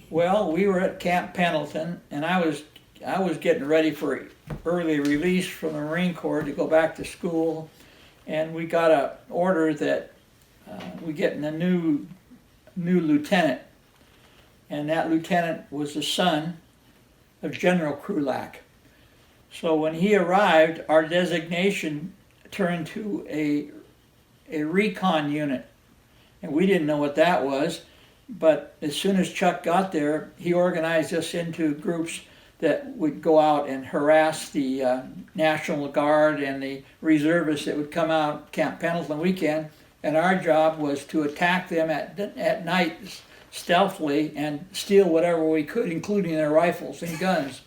Well, we were at Camp Pendleton, and I was getting ready for early release from the Marine Corps to go back to school, and we got a order that we getting a new lieutenant, and that lieutenant was the son of General Krulak. So when he arrived, our designation turned to a recon unit, and we didn't know what that was. But as soon as Chuck got there, he organized us into groups that would go out and harass the National Guard and the reservists that would come out Camp Pendleton weekend. And our job was to attack them at night stealthily and steal whatever we could, including their rifles and guns,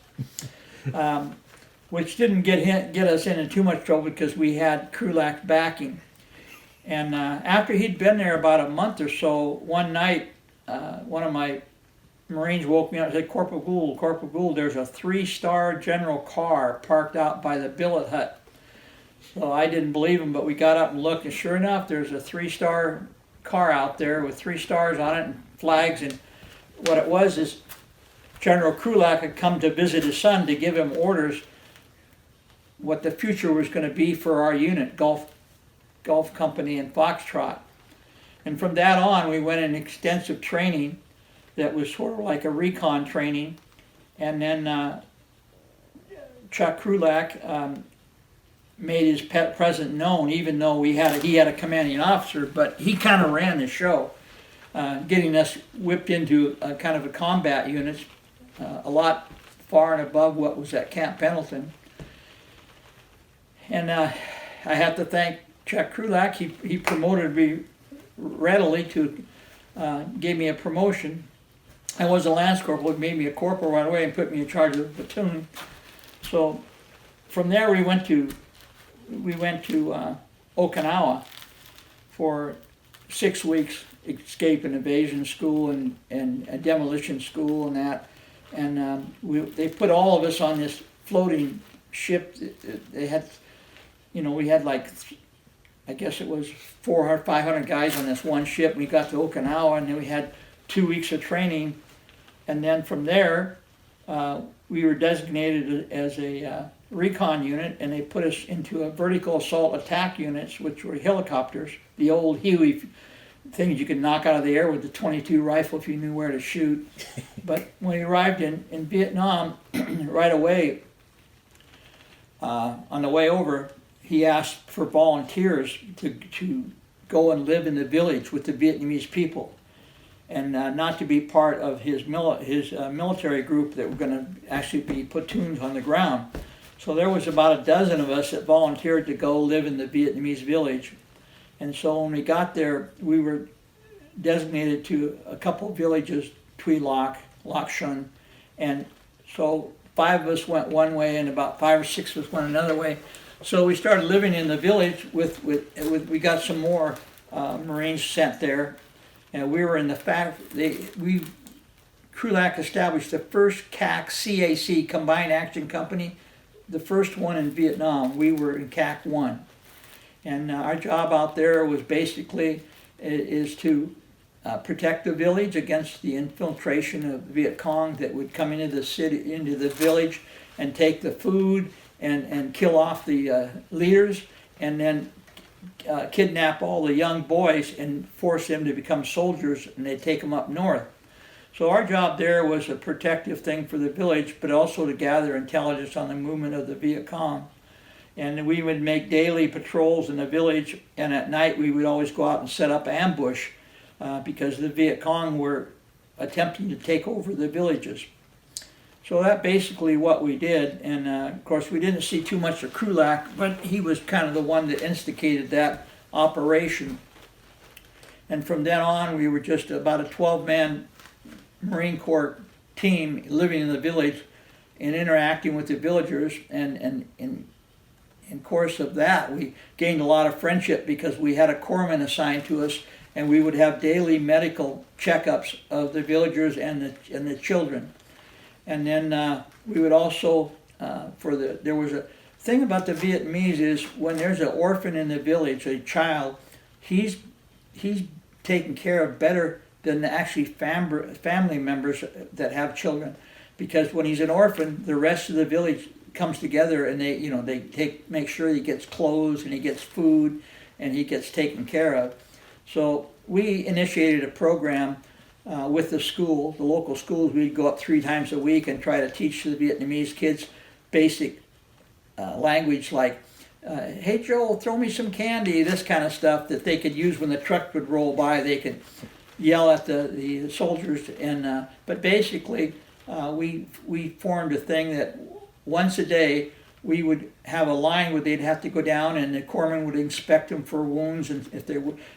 which didn't get us into too much trouble because we had Krulak's backing. And after he'd been there about a month or so, one night, one of my Marines woke me up and said, Corporal Gould, there's a 3-star general car parked out by the billet hut. So I didn't believe him, but we got up and looked, and sure enough, there's a 3-star car out there with 3 stars on it and flags. And what it was is General Krulak had come to visit his son to give him orders what the future was going to be for our unit, Gulf Company and Foxtrot. And from that on, we went in extensive training that was sort of like a recon training. And then Chuck Krulak made his presence known, even though he had a commanding officer, but he kind of ran the show, getting us whipped into a kind of a combat unit, a lot far and above what was at Camp Pendleton. And I have to thank Chuck Krulak. He promoted me readily to gave me a promotion. I was a lance corporal. He made me a corporal right away and put me in charge of the platoon. So from there we went to Okinawa for 6 weeks, escape and evasion school and a demolition school and that. And they put all of us on this floating ship. They had, we had like, I guess it was 400, 500 guys on this one ship. We got to Okinawa, and then we had 2 weeks of training. And then from there, we were designated as a recon unit, and they put us into a vertical assault attack units, which were helicopters, the old Huey things you could knock out of the air with the .22 rifle if you knew where to shoot. But when we arrived in Vietnam, right away, on the way over, he asked for volunteers to go and live in the village with the Vietnamese people, and not to be part of his military group that were going to actually be platoons on the ground. So there was about a dozen of us that volunteered to go live in the Vietnamese village. And so when we got there, we were designated to a couple of villages, Tuy Loc, Loc Shun, and so 5 of us went one way and about 5 or 6 of us went another way. So we started living in the village with we got some more Marines sent there, and we were in the Krulak established the first CAC Combined Action Company, the first one in Vietnam. We were in CAC 1. And our job out there was basically is to protect the village against the infiltration of Viet Cong that would come into the city, into the village, and take the food and kill off the leaders, and then kidnap all the young boys and force them to become soldiers, and they take them up north. So our job there was a protective thing for the village, but also to gather intelligence on the movement of the Viet Cong. And we would make daily patrols in the village, and at night we would always go out and set up ambush because the Viet Cong were attempting to take over the villages. So that's basically what we did, and of course we didn't see too much of Krulak, but he was kind of the one that instigated that operation. And from then on we were just about a 12-man Marine Corps team living in the village and interacting with the villagers, and in course of that, we gained a lot of friendship because we had a corpsman assigned to us, and we would have daily medical checkups of the villagers and the children. And then we would also, there was a thing about the Vietnamese is when there's an orphan in the village, a child, he's taken care of better than actually family members that have children, because when he's an orphan, the rest of the village comes together and they make sure he gets clothes and he gets food and he gets taken care of. So we initiated a program with the school, the local schools. We'd go up 3 times a week and try to teach the Vietnamese kids basic language like, hey Joe, throw me some candy, this kind of stuff that they could use when the truck would roll by. They could yell at the soldiers, and but basically we formed a thing that once a day we would have a line where they'd have to go down and the corpsman would inspect them for wounds, and if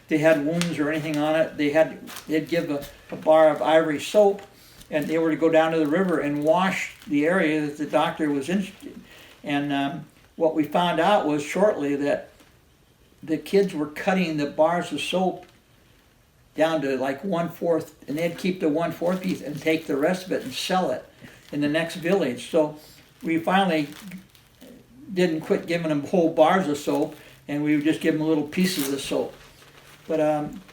they had wounds or anything on it, they'd give a bar of ivory soap, and they were to go down to the river and wash the area that the doctor was interested in. And what we found out was shortly that the kids were cutting the bars of soap down to like 1/4, and they'd keep the 1/4 piece and take the rest of it and sell it in the next village. So we finally didn't quit giving them whole bars of soap, and we would just give them little pieces of soap. But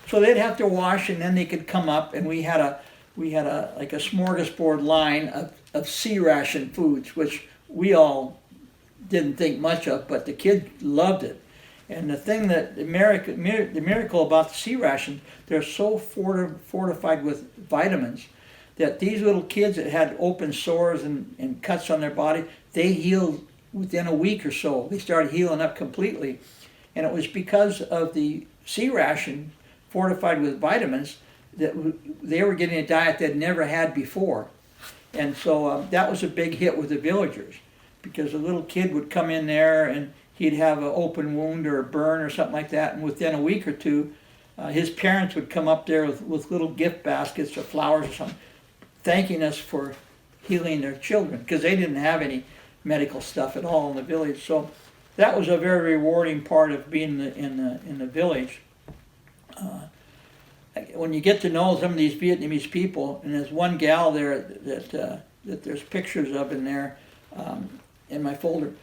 so they'd have to wash, and then they could come up, and we had a like a smorgasbord line of sea ration foods, which we all didn't think much of, but the kids loved it. And the thing that the miracle about the sea ration, they're so fortified with vitamins that these little kids that had open sores and cuts on their body, they healed within a week or so. They started healing up completely. And it was because of the sea ration fortified with vitamins that they were getting a diet they'd never had before. And so that was a big hit with the villagers, because a little kid would come in there and he'd have an open wound or a burn or something like that, and within a week or two, his parents would come up there with little gift baskets of flowers or something, thanking us for healing their children, because they didn't have any medical stuff at all in the village. So that was a very rewarding part of being in the village. When you get to know some of these Vietnamese people, and there's one gal there that there's pictures of in there in my folder.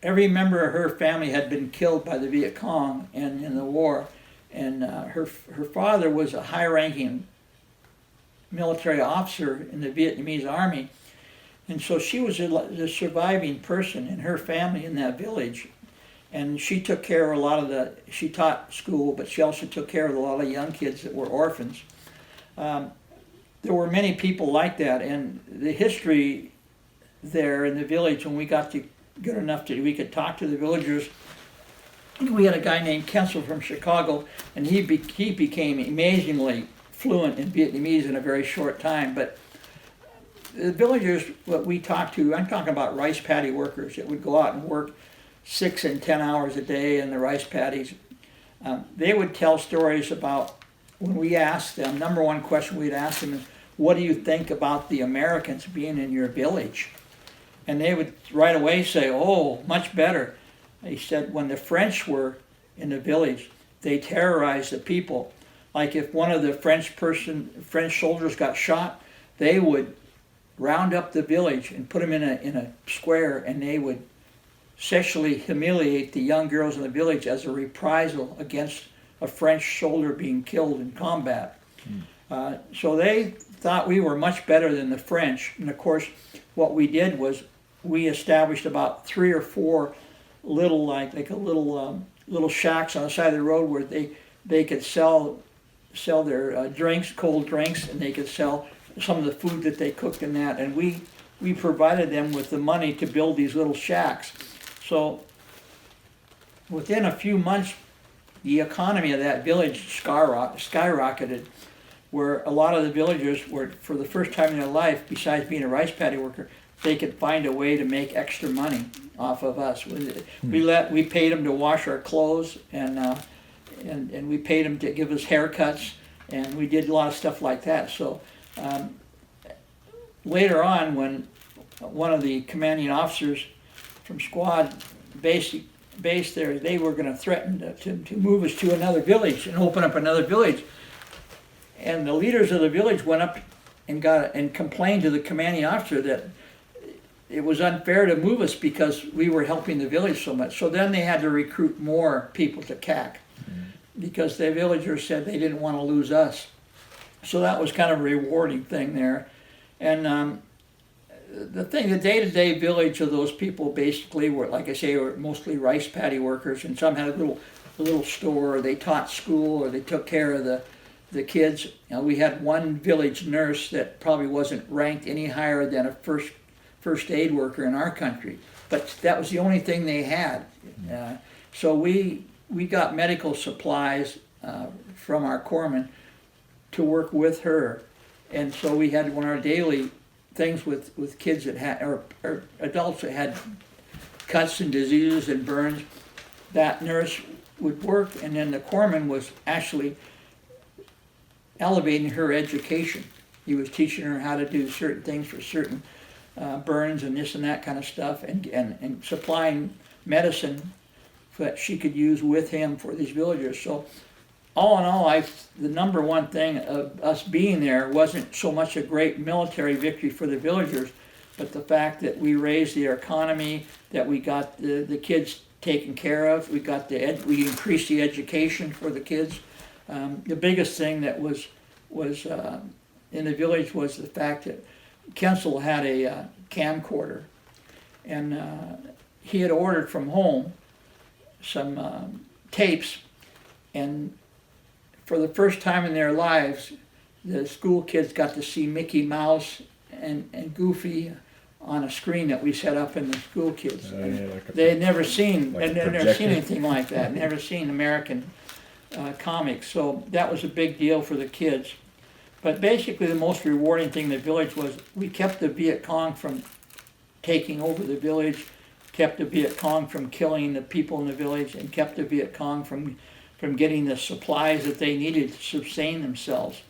Every member of her family had been killed by the Viet Cong and in the war, and her father was a high-ranking military officer in the Vietnamese army, and so she was the surviving person in her family in that village, and she took care of a lot of she taught school, but she also took care of a lot of young kids that were orphans. There were many people like that, and the history there in the village, when we got to good enough we could talk to the villagers. We had a guy named Kensel from Chicago, and he became amazingly fluent in Vietnamese in a very short time. But the villagers, what we talked to, I'm talking about rice paddy workers that would go out and work 6 and 10 hours a day in the rice paddies. They would tell stories about, when we asked them, number one question we'd ask them is, what do you think about the Americans being in your village? And they would right away say, oh, much better. He said when the French were in the village, they terrorized the people. Like if one of the French soldiers got shot, they would round up the village and put them in a square, and they would sexually humiliate the young girls in the village as a reprisal against a French soldier being killed in combat. So they thought we were much better than the French. And of course, what we did was we established about 3 or 4 little little shacks on the side of the road where they could sell their drinks, cold drinks, and they could sell some of the food that they cooked in that. And we provided them with the money to build these little shacks. So within a few months, the economy of that village skyrocketed, where a lot of the villagers were, for the first time in their life, besides being a rice paddy worker, they could find a way to make extra money off of us. We paid them to wash our clothes, and we paid them to give us haircuts, and we did a lot of stuff like that. So later on, when one of the commanding officers from squad based there, they were going to threaten to move us to another village and open up another village. And the leaders of the village went up and complained to the commanding officer that it was unfair to move us because we were helping the village so much. So then they had to recruit more people to CAC. because the villagers said they didn't want to lose us. So that was kind of a rewarding thing there. And the day-to-day village of those people basically were, like I say, were mostly rice paddy workers, and some had a little store, or they taught school, or they took care of the kids. We had one village nurse that probably wasn't ranked any higher than a first aid worker in our country, but that was the only thing they had. So we got medical supplies from our corpsman to work with her, and so we had one of our daily things with kids that had, or adults that had cuts and diseases and burns. That nurse would work, and then the corpsman was actually elevating her education. He was teaching her how to do certain things for certain burns and this and that kind of stuff, and supplying medicine that she could use with him for these villagers. So all in all, the number one thing of us being there wasn't so much a great military victory for the villagers, but the fact that we raised their economy, that we got the kids taken care of, we increased the education for the kids. The biggest thing that was in the village was the fact that Kensel had a camcorder, and he had ordered from home some tapes, and for the first time in their lives, the school kids got to see Mickey Mouse and Goofy on a screen that we set up in the school kids. They had never seen, anything like that, never seen American comics, so that was a big deal for the kids. But basically the most rewarding thing in the village was we kept the Viet Cong from taking over the village, kept the Viet Cong from killing the people in the village, and kept the Viet Cong from getting the supplies that they needed to sustain themselves.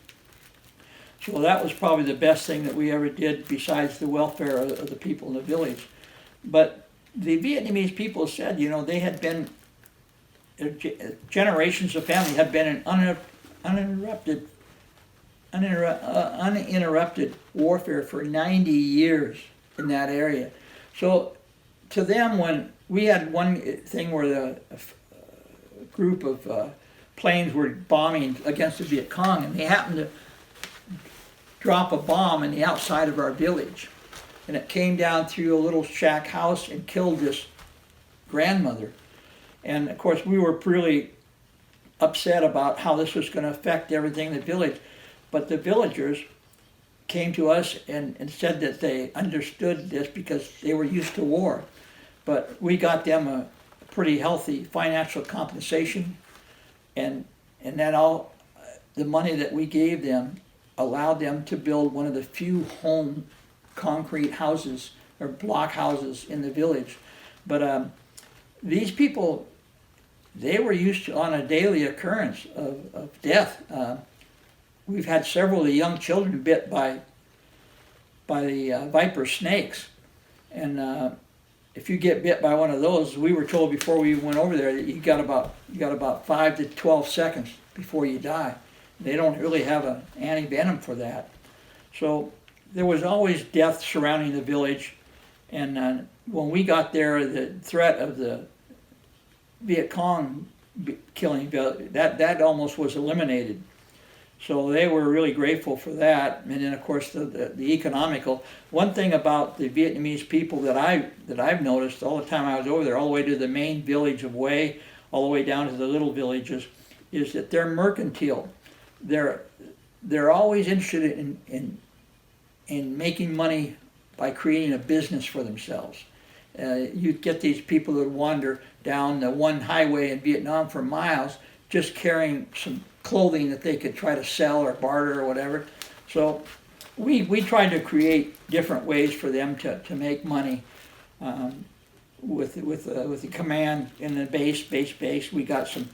So that was probably the best thing that we ever did besides the welfare of the people in the village. But the Vietnamese people said, they had been, generations of family had been in uninterrupted warfare for 90 years in that area. So to them, when we had one thing where a group of planes were bombing against the Viet Cong, and they happened to drop a bomb in the outside of our village, and it came down through a little shack house and killed this grandmother. And of course we were really upset about how this was going to affect everything in the village, but the villagers came to us and said that they understood this because they were used to war. But we got them a pretty healthy financial compensation, and that all the money that we gave them allowed them to build one of the few home concrete houses or block houses in the village. But these people, they were used to on a daily occurrence of death. We've had several of the young children bit by the viper snakes, and if you get bit by one of those, we were told before we went over there that you got about 5 to 12 seconds before you die. They don't really have an anti-venom for that. So there was always death surrounding the village, and when we got there, the threat of the Viet Cong killing, that almost was eliminated. So they were really grateful for that. And then of course the economical. One thing about the Vietnamese people that I've noticed all the time I was over there, all the way to the main village of Hue, all the way down to the little villages, is that they're mercantile. They're always interested in making money by creating a business for themselves. You get these people that wander down the one highway in Vietnam for miles just carrying some clothing that they could try to sell or barter or whatever. So we tried to create different ways for them to make money with the command in the base. We got some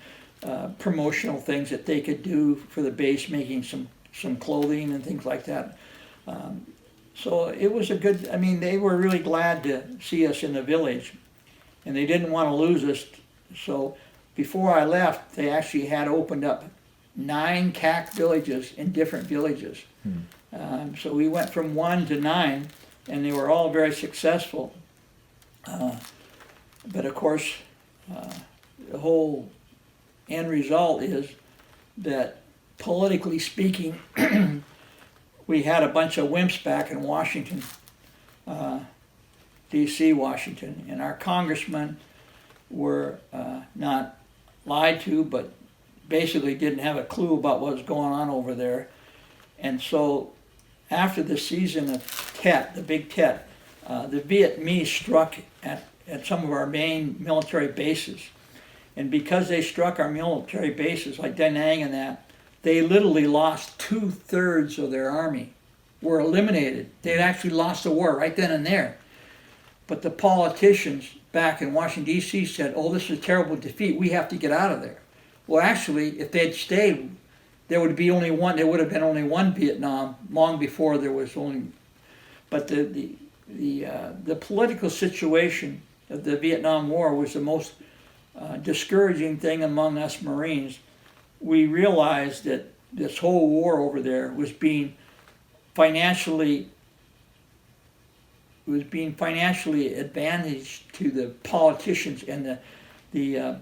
promotional things that they could do for the base, making some clothing and things like that. So it was a good, they were really glad to see us in the village, and they didn't want to lose us. So before I left, they actually had opened up 9 CAC villages in different villages. So we went from 1 to 9, and they were all very successful. But of course, the whole end result is that, politically speaking, we had a bunch of wimps back in Washington, D.C., Washington, and our congressmen were not lied to, but basically didn't have a clue about what was going on over there. And so after the season of Tet, the Big Tet, the Vietnamese struck at some of our main military bases. And because they struck our military bases, like Da Nang and that, they literally lost 2/3 of their army, were eliminated. They'd actually lost the war right then and there. But the politicians back in Washington, D.C. said, oh, this is a terrible defeat, we have to get out of there. Well, actually, if they'd stayed, there would have been only one Vietnam long before there was only. But the political situation of the Vietnam War was the most discouraging thing among us Marines. We realized that this whole war over there was being financially advantaged to the politicians and the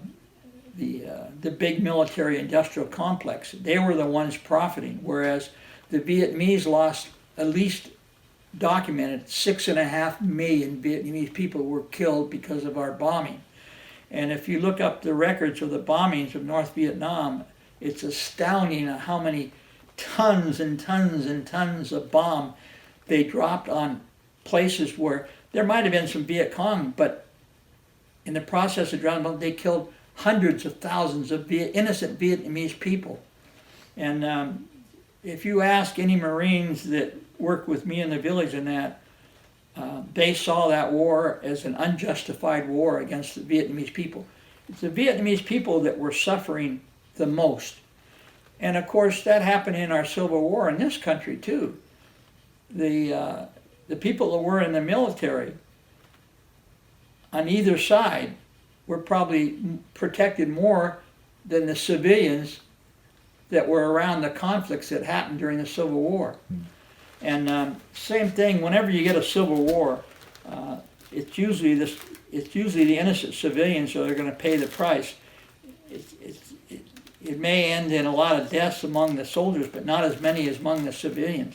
big military industrial complex. They were the ones profiting, whereas the Vietnamese lost, at least documented, 6.5 million Vietnamese people were killed because of our bombing. And if you look up the records of the bombings of North Vietnam, it's astounding how many tons and tons and tons of bomb they dropped on places where there might have been some Viet Cong, but in the process of dropping bombs, they killed hundreds of thousands of innocent Vietnamese people. And if you ask any Marines that worked with me in the village and that, they saw that war as an unjustified war against the Vietnamese people. It's the Vietnamese people that were suffering the most. And of course that happened in our Civil War in this country too. The people that were in the military on either side were probably protected more than the civilians that were around the conflicts that happened during the Civil War. And same thing, whenever you get a civil war, it's usually the innocent civilians that are going to pay the price. It may end in a lot of deaths among the soldiers, but not as many as among the civilians.